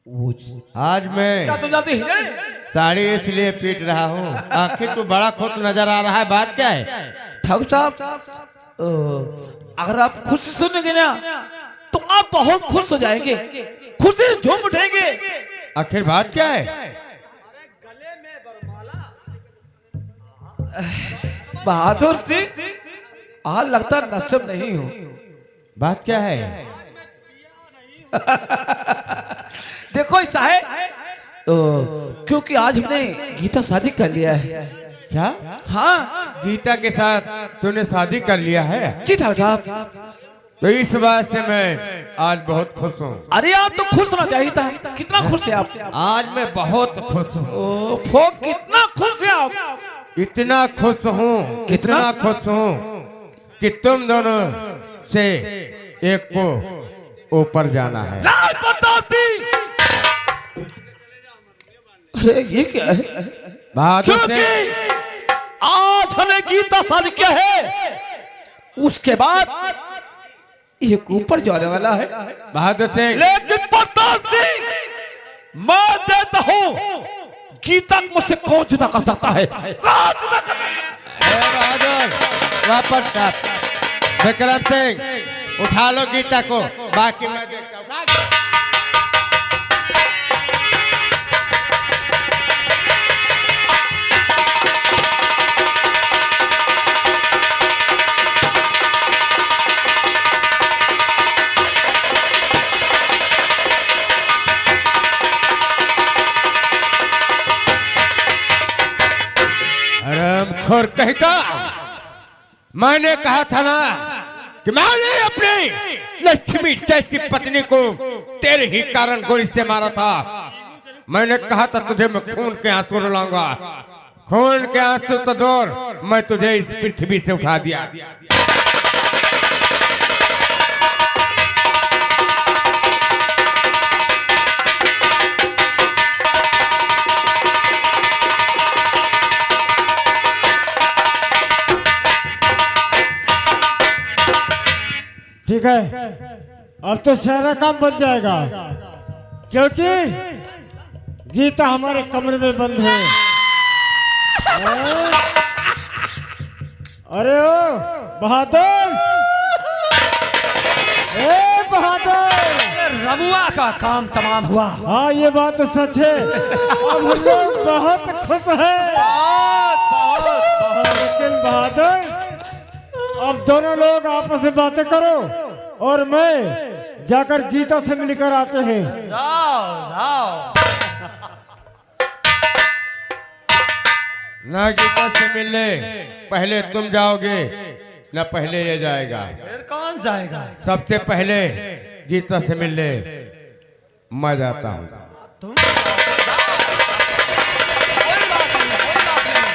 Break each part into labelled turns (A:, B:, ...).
A: आज मैं
B: क्या समझाती है?
A: ताड़ी इसलिए पीट रहा हूँ, आखिर तू बड़ा खुश नजर आ रहा है, बात क्या है?
B: ठाकुर साहब, अगर आप खुश सुनेंगे ना तो आप बहुत खुश हो जाएंगे, खुशी से झूम उठेंगे।
A: आखिर बात क्या है?
B: बहादुर सिंह, आज लगता नशब नहीं हो।
A: बात क्या है?
B: देखो ऐसा है, क्योंकि आज हमने गीता शादी कर लिया है।
A: क्या?
B: हाँ
A: गीता के साथ तूने शादी कर लिया है?
B: जी ठाकुर साहब।
A: तो इस बात से मैं आज बहुत खुश हूँ।
B: अरे आप तो खुश होना चाहिए था। कितना खुश है आप?
A: आज मैं बहुत खुश हूँ।
B: ओफो, कितना खुश है आप?
A: इतना खुश हूँ,
B: कितना?
A: इतना खुश हूँ कि तुम दोनों से एक को ऊपर जाना है।
B: लाल पतासी! अरे ये क्या है?
A: बहादुर
B: क्योंकि
A: सिंह,
B: आज हमें गीता शादी किया है, उसके बाद एक ऊपर जाने वाला है।
A: बहादुर सिंह,
B: लेकिन पतासी, मैं देता हूँ, गीता को मुझसे कौन जुदा कर सकता है? कौन जुदा कर सकता है?
A: बहादुर वापस कर। विक्रम सिंह, उठा लो गीता को, बाकी मैं देखता हूँ। हरामखोर कहता, मैंने कहा था ना कि मैंने अपनी लक्ष्मी जैसी पत्नी को तेरे ही कारण गोली से मारा था। मैंने कहा था तुझे मैं खून के आंसू रुलाऊंगा, खून के आंसू तो दूर, मैं तुझे इस पृथ्वी से उठा दिया।
C: ठीक है, अब तो सारा काम बन जाएगा, क्योंकि गीता हमारे कमरे में बंद है। अरे ओ बहादुर, ए बहादुर,
B: रबुआ का काम तमाम हुआ।
C: हाँ ये बात तो सच है। अब हम लोग बहुत खुश हैं। लेकिन बहादुर, अब दोनों लोग आपस में बातें करो और मैं जाकर गीता से मिलकर आते हैं।
B: जाओ जाओ।
A: ना गीता से मिलने पहले तुम जाओगे, ना पहले ये जाएगा।
B: फिर कौन जाएगा?
A: सबसे पहले गीता से मिलने मैं जाता हूँ।
B: तुम कोई बात नहीं, कोई बात नहीं।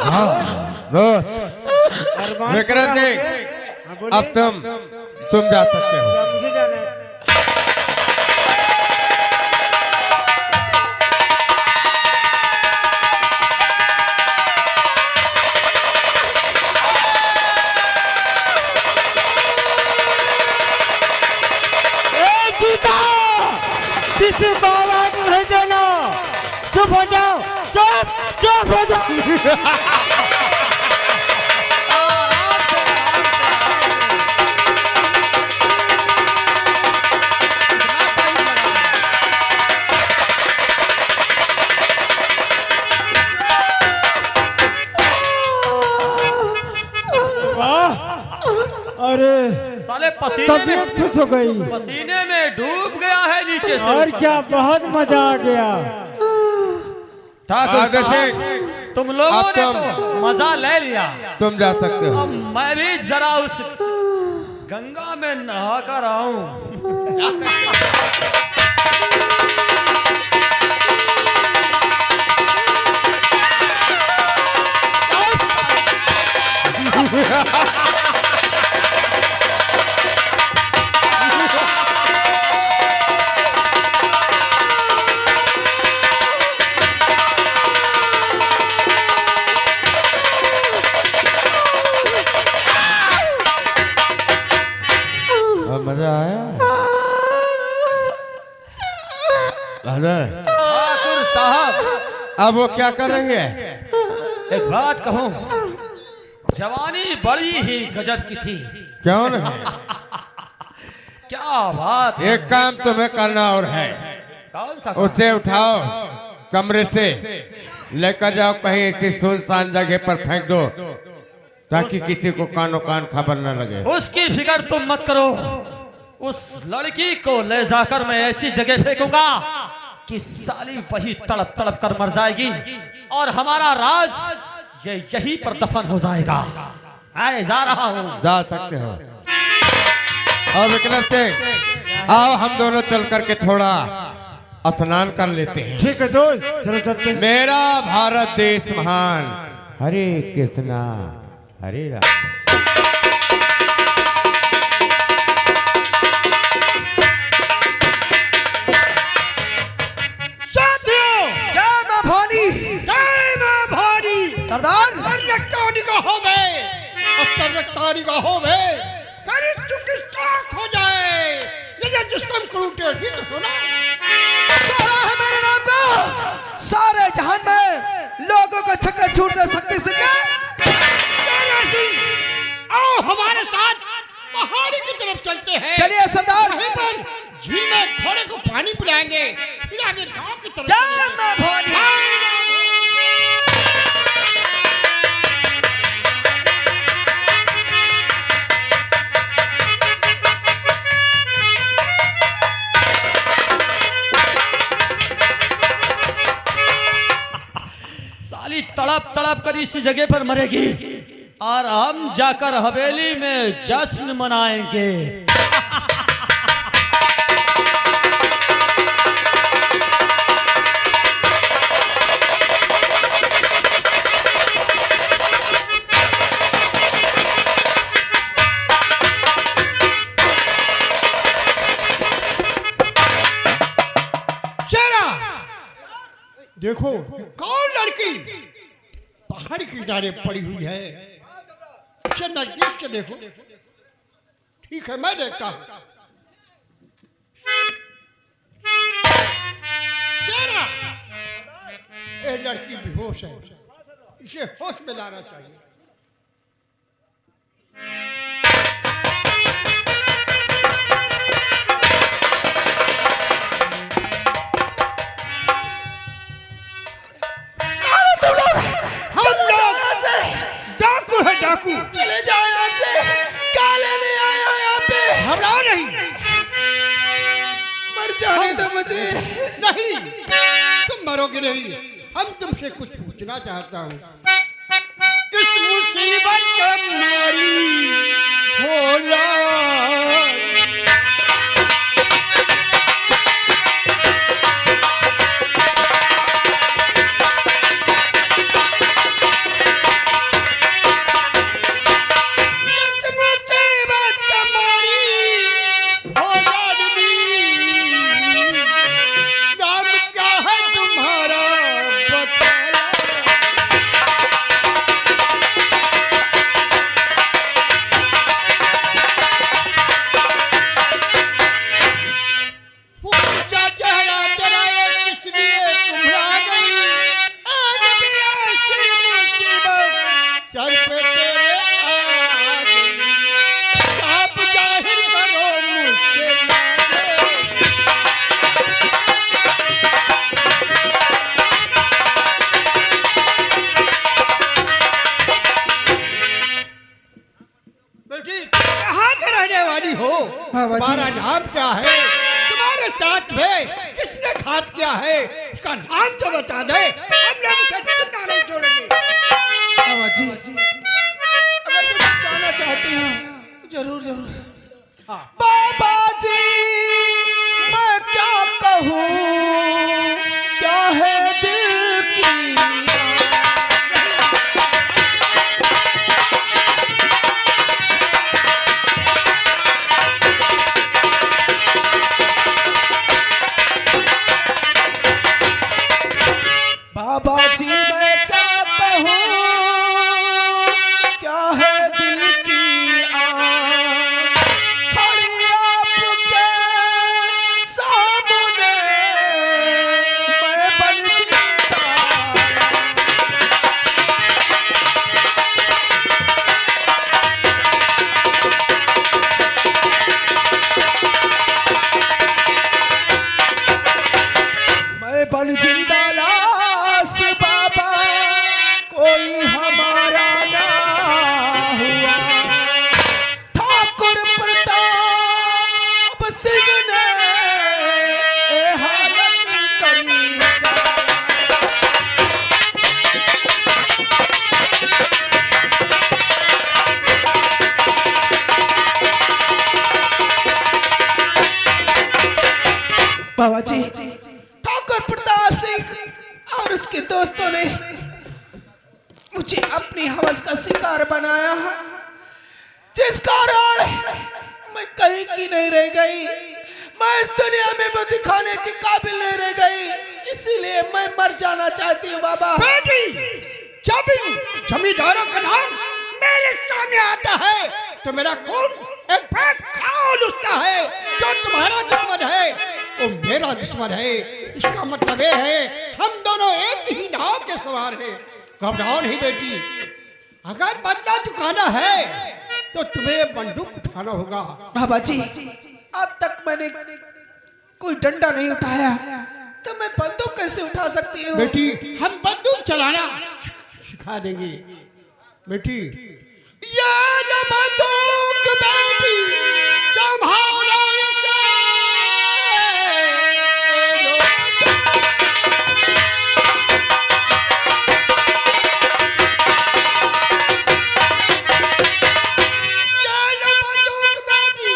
B: विक्रम,
A: दोस्त विक्रम सिंह, अब तुम जा सकते हो।
C: मुझे जाना है। ए गीता, किसी को आवाज नहीं देना। चुप हो जाओ, चुप चुप हो जाओ। अरे
B: साले पसीने
C: तबीयत
B: में,
C: खुश हो गई।
B: पसीने में डूब गया है नीचे से
C: और
B: ऊपर
C: क्या,
B: तक।
C: बहुत मजा आ गया।
B: ठाकुर
A: बहादुर
B: साहब,
A: सिंह,
B: तुम लोगों
A: अब
B: ने तो मजा ले लिया,
A: तुम जा सकते हो।
B: अब मैं भी जरा उस गंगा में नहा कर आऊं।
A: अरे
B: ठाकुर साहब,
A: अब वो क्या कर रही है?
B: एक बात कहूं, जवानी बड़ी ही गजब की थी।
A: क्यों नहीं?
B: क्या बात है।
A: एक काम तुम्हें करना और है,
B: कौन सा काम?
A: उसे उठाओ, कमरे से लेकर जाओ, कहीं ऐसी सुनसान जगह पर फेंक दो ताकि किसी को कानो कान खबर न लगे।
B: उसकी फिक्र तुम मत करो, उस लड़की को ले जाकर मैं ऐसी जगह फेंकूंगा कि साली वही तड़प तड़प कर मर जाएगी और हमारा राज ये यहीं पर दफन हो जाएगा। आए जा रहा हूं।
A: जा सकते हो। और विक्रम सिंह, आओ हम दोनों चल करके थोड़ा स्नान कर लेते हैं।
C: ठीक है दोस्त, चलो चलते हैं।
A: मेरा भारत देश महान। हरे कृष्णा हरे राम।
C: सरदार
D: निगाहों में तेरी चुकी स्टाक हो जाए। ये जिसको हम क्रूटेड ही तो सुना।
C: सारा है मेरे नाम का, सारे जहान में लोगों को छक्कर छूट दे सकती सिंह।
D: आओ हमारे साथ पहाड़ी की तरफ चलते हैं।
C: चलिए सरदार।
D: वहीं पर झील में घोड़े को पानी पिलाएंगे, फिर आगे गांव की तरफ
C: जय मां भवानी।
B: साली तड़प तड़प कर इसी जगह पर मरेगी और हम जाकर हवेली में जश्न मनाएंगे।
D: देखो कौन लड़की पहाड़ के किनारे पड़ी हुई है, उसे नजदीक से देखो। ठीक है, मैं देखता हूं। शेरा, ये लड़की बेहोश है, इसे होश में लाना चाहिए। डाकू
C: चले जाओ यहाँ से, काले नहीं आया यहाँ पे।
D: घबराओ नहीं,
C: मर जाने दो मुझे।
D: नहीं तुम मरोगे नहीं। हम तुमसे कुछ पूछना चाहता हूँ। किस मुसीबत का मारी होला? तुम्हारा नाम क्या है? तुम्हारे साथ में किसने घात किया है? उसका नाम तो बता दे, हम लोग उसे जिंदा नहीं छोड़ेंगे।
C: बाबा जी, अगर तुम जाना चाहते हो तो जरूर जरूर। बाबा जी, मैं क्या कहूँ, क्या है दिल की। बाबा जी, मैं क्या कहूँ, क्या है दिल की आग। खड़ी आप
E: बाबा जी, ठाकुर प्रताप सिंह और उसके दोस्तों ने मुझे अपनी हवस का शिकार बनाया है, जिस कारण मैं कहीं की नहीं रह गई। मैं इस दुनिया में वो दिखाने के काबिल नहीं रह गई, इसीलिए मैं मर जाना चाहती हूँ बाबा।
D: बेटी, जब इन जमींदारों का नाम मेरे सामने आता है तो मेरा खून एक फेंक खौल उठता है। जो तुम्हारा दुश्मन है वो मेरा दुश्मन है। इसका मतलब ये है हम दोनों एक ही नाव के सवार हैं। घबराओ नहीं बेटी, अगर बदला चुकाना है तो तुम्हें बंदूक उठाना होगा।
E: बाबा जी, आज तक मैंने कोई डंडा नहीं उठाया, तो मैं बंदूक कैसे उठा सकती हूँ?
D: बेटी, हम बंदूक चलाना सिखा देंगे। बेटी, ये ले बंदूक बेटी, संभालो इसे। ये ले बंदूक बेटी,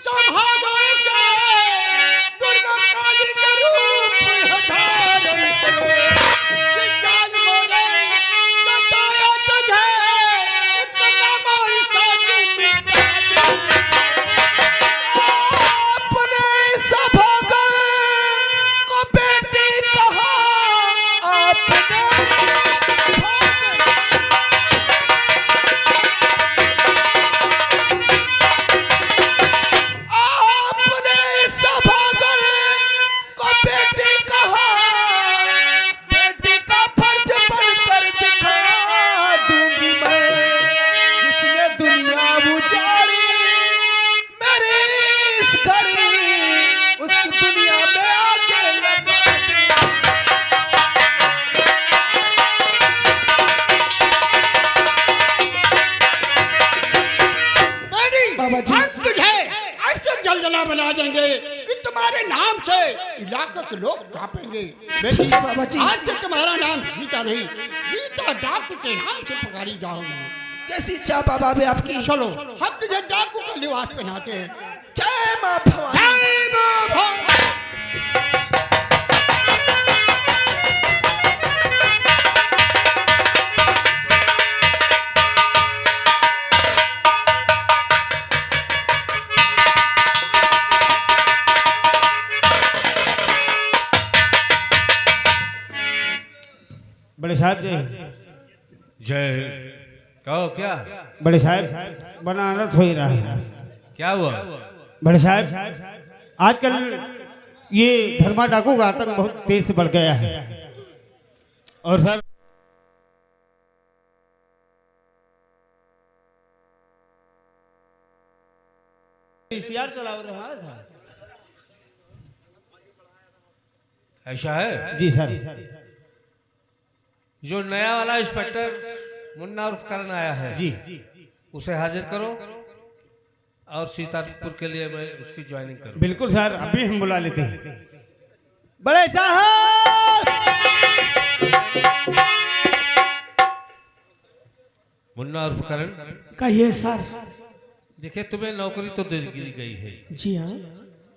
D: संभालो इसे। दुर्गा काली के रूप में धारण करो। ये जान मोरे बताया तुझे, उसका नाम और साथी मिटा दे।
E: अपने सभागण को बेटी कहा, अपने सभागण आपने सभागण को बेटी कहा, बेटी का फर्ज बनकर दिखा दूंगी मैं। जिसने दुनिया उजाड़ी मेरी इस घड़ी, उसकी दुनिया में आगे लगा
D: बेटी,
E: बाबा जी।
D: हम तुझे ऐसे जलजला बना देंगे कि तुम्हारे नाम से इलाके के लोग कांपेंगे। बेटी,
E: ठीक है बाबा जी।
D: आज से तुम्हारा नाम गीता नहीं, गीता डाकू के नाम से पुकारी जाओगी।
E: जैसी इच्छा बाबा भी आपकी।
D: चलो, हम तुझे डाकू का लिबास पहनाते हैं।
E: जय माँ भवानी।
D: जय मां भवानी।
C: बड़े साहब जी,
A: जय। कहो क्या
C: बड़े साहब बनारस हो ही रहा है।
A: क्या हुआ?
C: बड़े साहब, आजकल ये धर्मा डाकू का आतंक बहुत तेज से बढ़ गया है। और सर, सीआर चला रहा था।
A: ऐसा है?
C: जी सर।
A: जो नया वाला इंस्पेक्टर मुन्ना उर्फ करण आया है,
C: जी
A: उसे हाजिर करो और सीतापुर के लिए मैं उसकी ज्वाइनिंग करूँ।
C: बिल्कुल सर, अभी हम बुला लेते हैं। बड़े साहब,
A: मुन्ना उर्फ करण,
E: कहिए सर।
A: देखिए तुम्हें नौकरी तो दे दी गई है,
E: जी हाँ,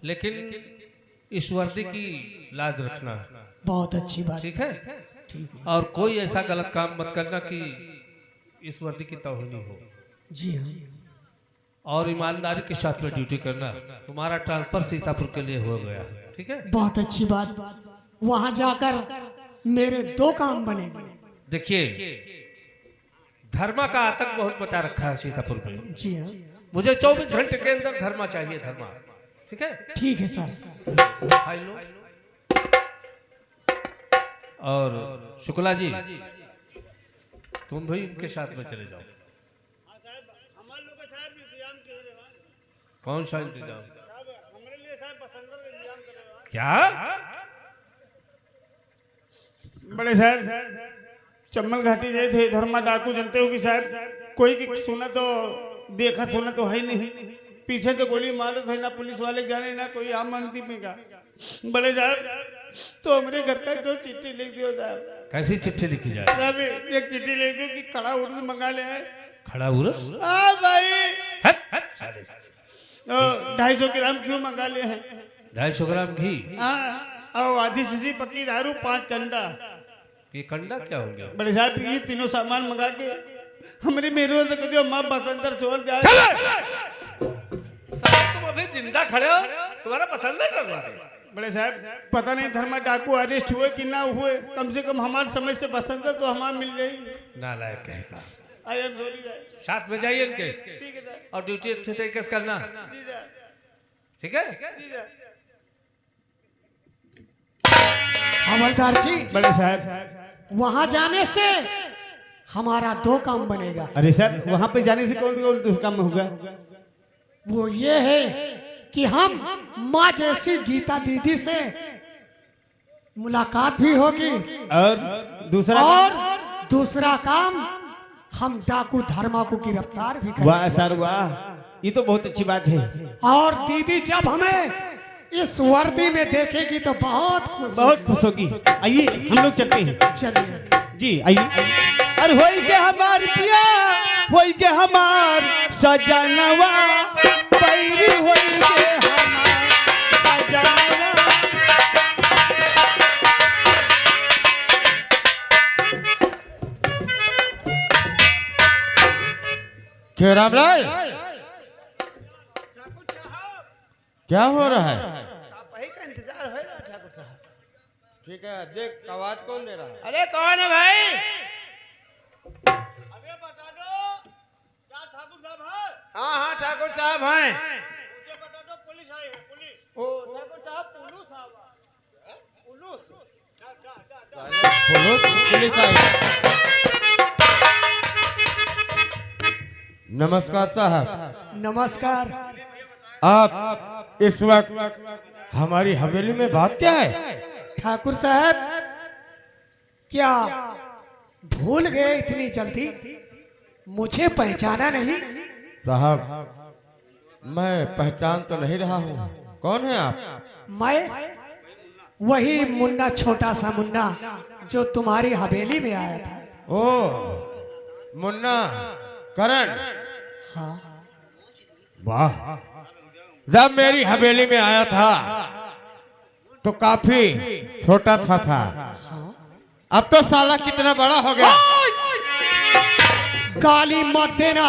A: लेकिन इस वर्दी की लाज रखना,
E: बहुत अच्छी बात।
A: ठीक है?
E: ठीक है।
A: और कोई ऐसा गलत काम मत करना कि इस वर्दी की तौहीनी हो।
E: जी हाँ,
A: और ईमानदारी के साथ में ड्यूटी करना। तुम्हारा ट्रांसफर सीतापुर के लिए हो गया, ठीक है?
E: बहुत अच्छी बात। वहां जाकर मेरे 2 काम बनेंगे।
A: देखिए, धर्मा का आतंक बहुत बचा रखा है सीतापुर में।
E: जी हाँ,
A: मुझे 24 घंटे के अंदर धर्मा चाहिए, धर्मा, ठीक है?
E: ठीक है सर।
A: खाई लो। और शुक्ला जी, तुम भी इनके साथ में चले जाओ। कौन सा इंतजाम? क्या?
C: बड़े साहब, चम्बल घाटी गए थे, धर्मा डाकू जानते हो कि साहब, कोई की सुना तो देखा सुना तो है नहीं। पीछे तो गोली मारो थे, ना पुलिस वाले जाने ना कोई आम आदमी में का। बड़े साहब, तो हमारे घर का तो चिट्ठी लिख दियो साहब।
A: कैसी चिट्ठी लिखी जाए?
C: साहब एक चिट्ठी लिख दियो कि खड़ा उर्द मंगा ले है।
A: खड़ा उर्द?
C: हाँ भाई,
A: हट, हट, साले।
C: 250 ग्राम क्यों मंगा ले हैं?
F: 250 ग्राम घी।
C: हाँ, और आधी शीशी पक्की दारू, 5 कंडा।
F: ये कंडा क्या हो गया?
C: बड़े साहब ये तीनों सामान मंगा के हमारे मेरे से कहो माँ बसंतर छोड़ जाए।
F: साहब तुम अभी जिंदा खड़े हो, तुम्हारा पसंद नहीं करवा दे।
C: बड़े साहब पता नहीं धर्मा डाकू अरेस्ट हुए कि ना हुए, कम से कम हमारे समय से बसंतर तो हमारे मिल गई।
F: नालायक कहेगा।
C: I am sorry sir.
F: साथ में जाइए इनके,
C: ठीक है सर।
F: और ड्यूटी अच्छे तरीके से करना,
C: जी सर।
F: ठीक है?
C: जी सर।
G: हवलदार जी,
C: बड़े साहब
G: वहां जाने से हमारा 2 काम बनेगा।
C: अरे सर वहाँ पे जाने से कौन कौन दूसरा काम होगा?
G: वो ये है कि हम माँ जैसी गीता दीदी से मुलाकात भी होगी,
C: और दूसरा
G: और दूसरा काम हम डाकू धर्मा को गिरफ्तार भी करेंगे।
C: वाह सर वाह, ये तो बहुत अच्छी बात है।
G: और दीदी जब हमें इस वर्दी में देखेगी तो बहुत
C: बहुत खुश होगी। आइए हम लोग चलते हैं।
G: चलिए
C: जी आइए। अरे होई के हमार पिया, होई के हमार सजनवा, पैरी होई के हमार सजनवा।
A: क्यों रामलाल, क्या हो रहा है?
E: वही का इंतजार हो रहा ठाकुर साहब।
A: ठीक है, देख आवाज कौन दे रहा है?
E: अरे कौन है भाई?
C: अबे बता दो क्या ठाकुर साहब है?
E: हाँ हाँ ठाकुर साहब हैं।
C: मुझे बता दो पुलिस आई है, पुलिस।
E: ओ ठाकुर साहब पुलिस साहब, पुलिस।
A: पुलिस आई। नमस्कार साहब।
G: नमस्कार।
A: आप इस वक्त हमारी हवेली में बात क्या है?
G: ठाकुर साहब क्या भूल गए इतनी जल्दी? मुझे पहचाना नहीं?
A: साहब मैं पहचान तो नहीं रहा हूँ, कौन है आप?
G: मैं वही मुन्ना, छोटा सा मुन्ना जो तुम्हारी हवेली में आया था।
A: ओ मुन्ना, करण।
G: हाँ,
A: वाह, जब मेरी हवेली में आया था तो काफी छोटा सा था, अब तो साला कितना बड़ा हो गया।
G: गाली मत देना,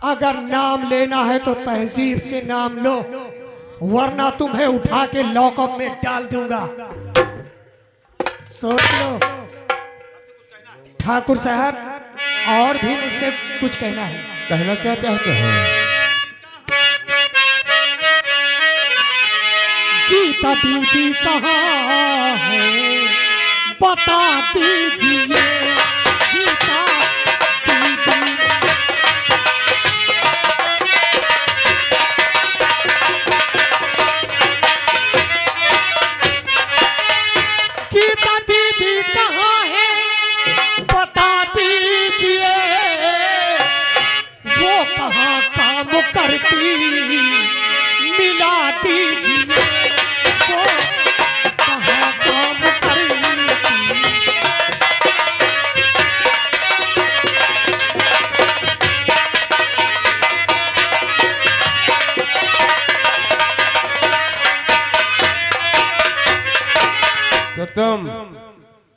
G: अगर नाम लेना है तो तहजीब से नाम लो, वरना तुम्हें उठा के लॉकअप में डाल दूंगा। सोच लो। ठाकुर साहब और भी मुझसे कुछ कहना है।
A: कहना क्या चाहते हो?
G: गीता दीदी कहाँ है बता दीजिए। गीता दीदी गीता दीदी कहाँ है बता दीजिए। वो कहाँ काम करती मिला दीजिए। वो कहाँ काम करती।
A: तो तुम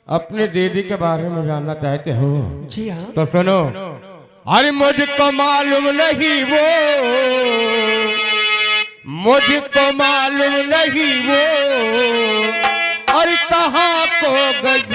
A: अपनी दीदी के बारे में जानना चाहते हो?
G: जी हाँ।
A: तो सुनो। अरे मुझको मालूम नहीं वो, मुझको मालूम नहीं वो, और कहाँ को गई